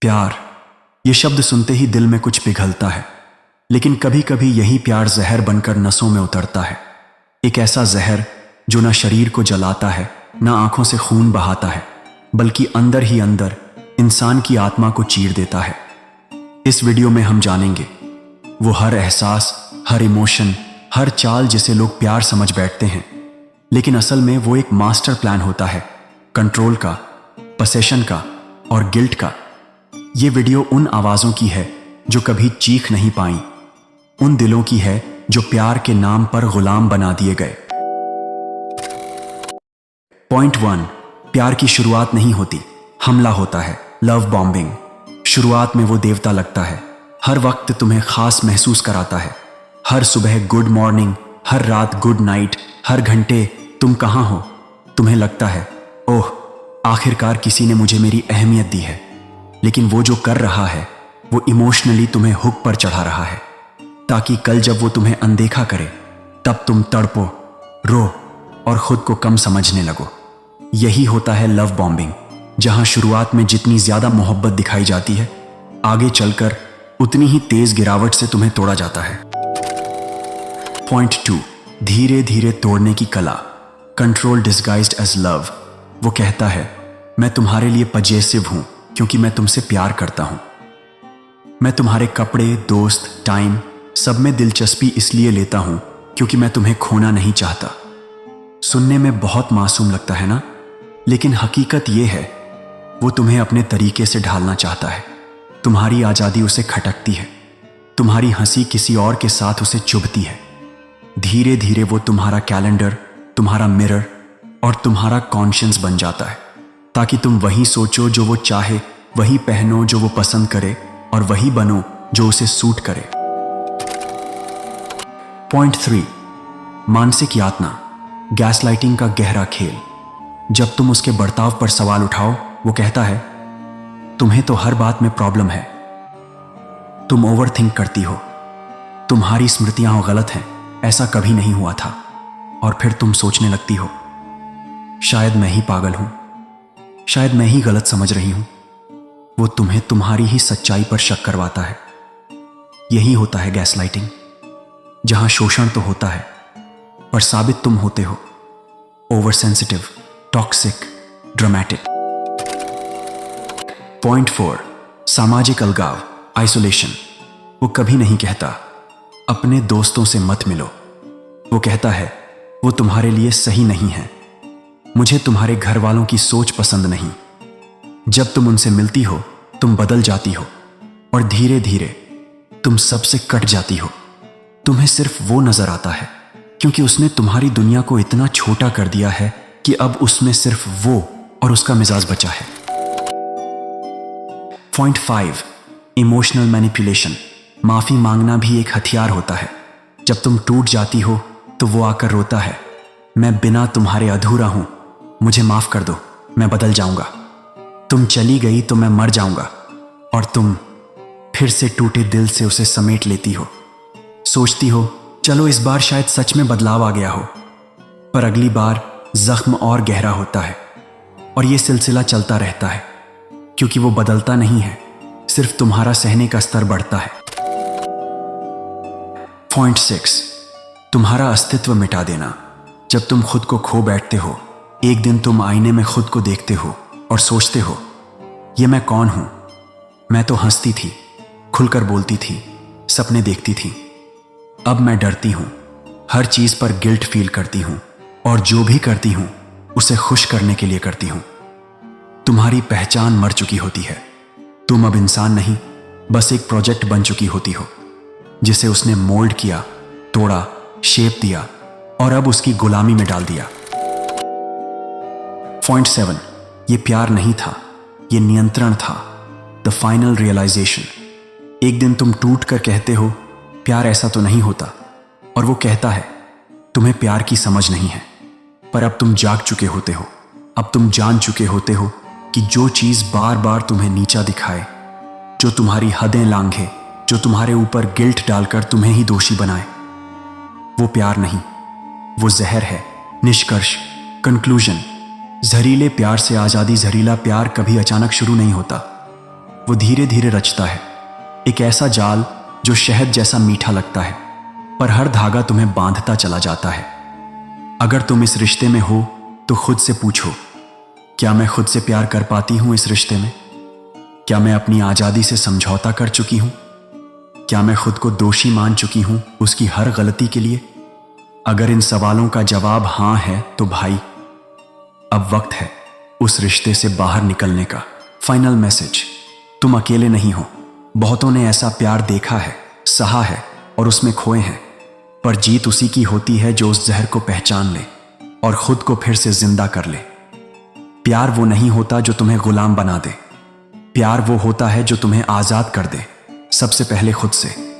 प्यार, ये शब्द सुनते ही दिल में कुछ पिघलता है, लेकिन कभी कभी यही प्यार जहर बनकर नसों में उतरता है। एक ऐसा जहर जो ना शरीर को जलाता है, ना आंखों से खून बहाता है, बल्कि अंदर ही अंदर इंसान की आत्मा को चीर देता है। इस वीडियो में हम जानेंगे वो हर एहसास, हर इमोशन, हर चाल जिसे लोग प्यार समझ बैठते हैं, लेकिन असल में वो एक मास्टर प्लान होता है, कंट्रोल का, पसेशन का और गिल्ट का। ये वीडियो उन आवाज़ों की है जो कभी चीख नहीं पाई, उन दिलों की है जो प्यार के नाम पर गुलाम बना दिए गए। पॉइंट 1, प्यार की शुरुआत नहीं होती, हमला होता है। Love bombing. शुरुआत में वो देवता लगता है, हर वक्त तुम्हें खास महसूस कराता है। हर सुबह गुड मॉर्निंग, हर रात गुड नाइट, हर घंटे तुम कहाँ हो, तुम्हें लगता है ओह, आखिरकार किसी ने मुझे मेरी अहमियत दी है। लेकिन वो जो कर रहा है वो इमोशनली तुम्हें हुक पर चढ़ा रहा है, ताकि कल जब वो तुम्हें अनदेखा करे तब तुम तड़पो, रो और खुद को कम समझने लगो। यही होता है लव बॉम्बिंग, जहां शुरुआत में जितनी ज्यादा मोहब्बत दिखाई जाती है, आगे चलकर उतनी ही तेज गिरावट से तुम्हें तोड़ा जाता है। पॉइंट 2, धीरे धीरे तोड़ने की कला। Control disguised as love. वो कहता है मैं तुम्हारे लिए पजेसिव हूं क्योंकि मैं तुमसे प्यार करता हूं। मैं तुम्हारे कपड़े, दोस्त, टाइम सब में दिलचस्पी इसलिए लेता हूं क्योंकि मैं तुम्हें खोना नहीं चाहता। सुनने में बहुत मासूम लगता है ना, लेकिन हकीकत यह है वो तुम्हें अपने तरीके से ढालना चाहता है। तुम्हारी आज़ादी उसे खटकती है, तुम्हारी हंसी किसी और के साथ उसे चुभती है। धीरे धीरे वो तुम्हारा कैलेंडर, तुम्हारा मिरर और तुम्हारा कॉन्शियंस बन जाता है, ताकि तुम वही सोचो जो वो चाहे, वही पहनो जो वो पसंद करे और वही बनो जो उसे सूट करे। पॉइंट 3, मानसिक यातना। गैसलाइटिंग का गहरा खेल। जब तुम उसके बर्ताव पर सवाल उठाओ, वो कहता है तुम्हें तो हर बात में प्रॉब्लम है, तुम ओवरथिंक करती हो, तुम्हारी स्मृतियां गलत हैं, ऐसा कभी नहीं हुआ था। और फिर तुम सोचने लगती हो शायद मैं ही पागल हूं, शायद मैं ही गलत समझ रही हूं। वो तुम्हें तुम्हारी ही सच्चाई पर शक करवाता है। यही होता है गैसलाइटिंग, जहां शोषण तो होता है पर साबित तुम होते हो over sensitive, toxic, dramatic. Point 4, सामाजिक अलगाव, आइसोलेशन। वो कभी नहीं कहता अपने दोस्तों से मत मिलो। वो कहता है वो तुम्हारे लिए सही नहीं है, मुझे तुम्हारे घर वालों की सोच पसंद नहीं। जब तुम उनसे मिलती हो तुम बदल जाती हो और धीरे धीरे तुम सबसे कट जाती हो। तुम्हें सिर्फ वो नजर आता है क्योंकि उसने तुम्हारी दुनिया को इतना छोटा कर दिया है कि अब उसमें सिर्फ वो और उसका मिजाज बचा है। Point 5, emotional manipulation. माफी मांगना भी एक हथियार होता है। जब तुम टूट जाती हो तो वो आकर रोता है मैं बिना तुम्हारे अधूरा हूं, मुझे माफ कर दो, मैं बदल जाऊंगा। तुम चली गई तो मैं मर जाऊंगा। और तुम फिर से टूटे दिल से उसे समेट लेती हो, सोचती हो चलो इस बार शायद सच में बदलाव आ गया हो। पर अगली बार जख्म और गहरा होता है और यह सिलसिला चलता रहता है, क्योंकि वो बदलता नहीं है, सिर्फ तुम्हारा सहने का स्तर बढ़ता है। पॉइंट 6, तुम्हारा अस्तित्व मिटा देना। जब तुम खुद को खो बैठते हो, एक दिन तुम आईने में खुद को देखते हो और सोचते हो ये मैं कौन हूं। मैं तो हंसती थी, खुलकर बोलती थी, सपने देखती थी। अब मैं डरती हूं, हर चीज पर गिल्ट फील करती हूं और जो भी करती हूं उसे खुश करने के लिए करती हूं। तुम्हारी पहचान मर चुकी होती है। तुम अब इंसान नहीं, बस एक प्रोजेक्ट बन चुकी होती हो जिसे उसने मोल्ड किया, तोड़ा, शेप दिया और अब उसकी गुलामी में डाल दिया। पॉइंट 7, ये प्यार नहीं था, ये नियंत्रण था। The final realisation. एक दिन तुम टूट कर कहते हो प्यार ऐसा तो नहीं होता, और वो कहता है तुम्हें प्यार की समझ नहीं है। पर अब तुम जाग चुके होते हो, अब तुम जान चुके होते हो कि जो चीज बार बार तुम्हें नीचा दिखाए, जो तुम्हारी हदें लांघे, जो तुम्हारे ऊपर गिल्ट डालकर तुम्हें ही दोषी बनाए, वो प्यार नहीं, वो जहर है। निष्कर्ष, कंक्लूजन। जहरीले प्यार से आजादी। जहरीला प्यार कभी अचानक शुरू नहीं होता, वो धीरे धीरे रचता है, एक ऐसा जाल जो शहद जैसा मीठा लगता है, पर हर धागा तुम्हें बांधता चला जाता है। अगर तुम इस रिश्ते में हो तो खुद से पूछो, क्या मैं खुद से प्यार कर पाती हूं इस रिश्ते में? क्या मैं अपनी आजादी से समझौता कर चुकी हूं? क्या मैं खुद को दोषी मान चुकी हूं उसकी हर गलती के लिए? अगर इन सवालों का जवाब हां है तो भाई, अब वक्त है उस रिश्ते से बाहर निकलने का। फाइनल मैसेज, तुम अकेले नहीं हो। बहुतों ने ऐसा प्यार देखा है, सहा है और उसमें खोए हैं, पर जीत उसी की होती है जो उस जहर को पहचान ले और खुद को फिर से जिंदा कर ले। प्यार वो नहीं होता जो तुम्हें गुलाम बना दे, प्यार वो होता है जो तुम्हें आजाद कर दे, सबसे पहले खुद से।